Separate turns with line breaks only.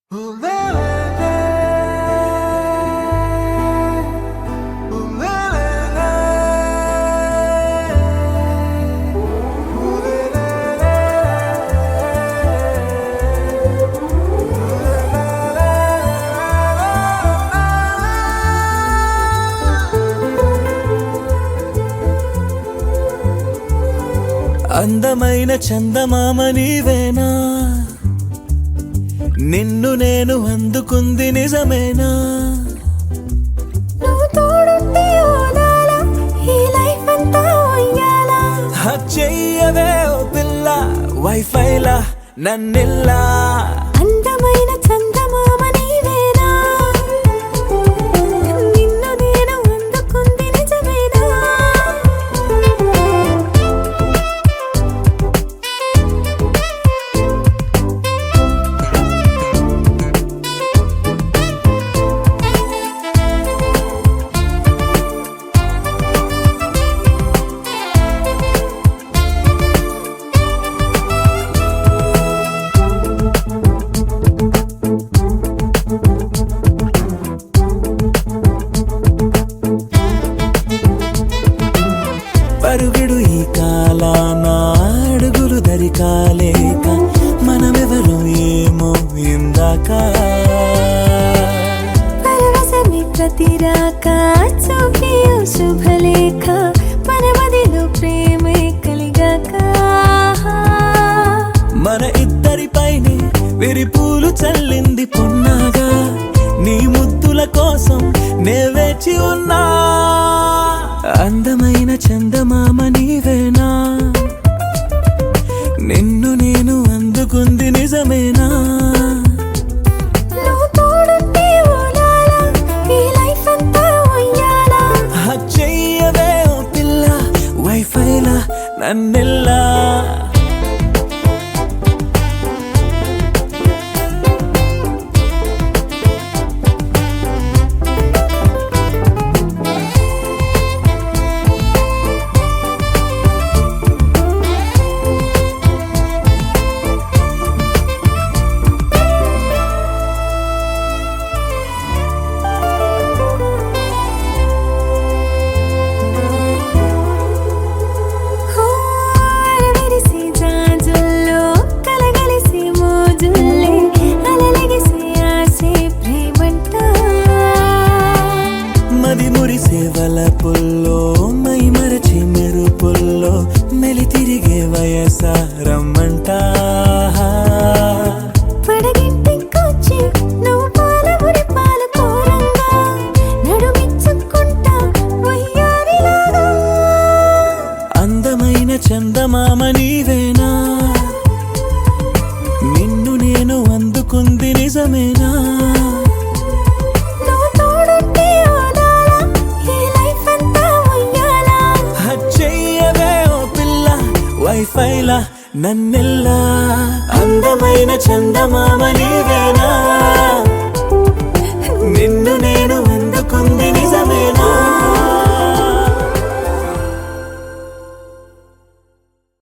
అందమైన చందమామ నీవేనా, నిన్ను నేను అందుకుంది నిజమేనా?
నువ్వు తోడుంటే ఓదాలా, ఈ లైఫ్ అంతా ఉయ్యాలా.
చెయ్యవే ఓ పిల్ల వైఫైలా నన్నిల్లా.
అందమైన చందమామ నీవేనా, నిన్ను నేను అందుకుంది నిజమేనా?
పరుగుడు ఈ కాలాన అడుగులు దరికాలేక మనమెవరో ఏమో ఇందాక.
పరవశమే ప్రతి రాక చూపి ఓ శుభలేఖ, మన మదిలో ప్రేమే కలిగాక.
మన ఇద్దరిపైనే విరిపూలు చల్లింది పొన్నాగా, నీ ముద్దుల కోసం నే వేచి ఉన్నా. అందమైన చందమామ నీవేనా, నిన్ను నేను అందుకుంది నిజమేనా?
నువ్వు తోడుంటే ఓదాలా, ఈ లైఫ్ అంతా ఉయ్యాలా.
చెయ్యవే ఓ పిల్ల వైఫైలా నన్నెల్లా.
విరిసి జాజుల్లో కలగలిసి మోజుల్లే, అలలగిసి ఆసే ప్రేమంట.
మది మురిసే వలపుల్లో మై మరచి మెరుపుల్లో మెలి తిరిగే వయసారమ్మంట.
పడగింటికొచ్చి నువ్వు పాలబురి పాల కోరంగా, నడుమిచ్చుకుంటా వయ్యారిలాగా.
అందమైన చందమామ నీవేనా, నిన్ను నేను అందుకుంది నిజమేనా?
నువ్వు తోడుంటే ఓదాలా, ఈ లైఫ్ అంతా ఉయ్యాలా.
చెయ్యవే ఓ పిల్ల వైఫైలా నన్నెల్లా. అందమైన చందమామ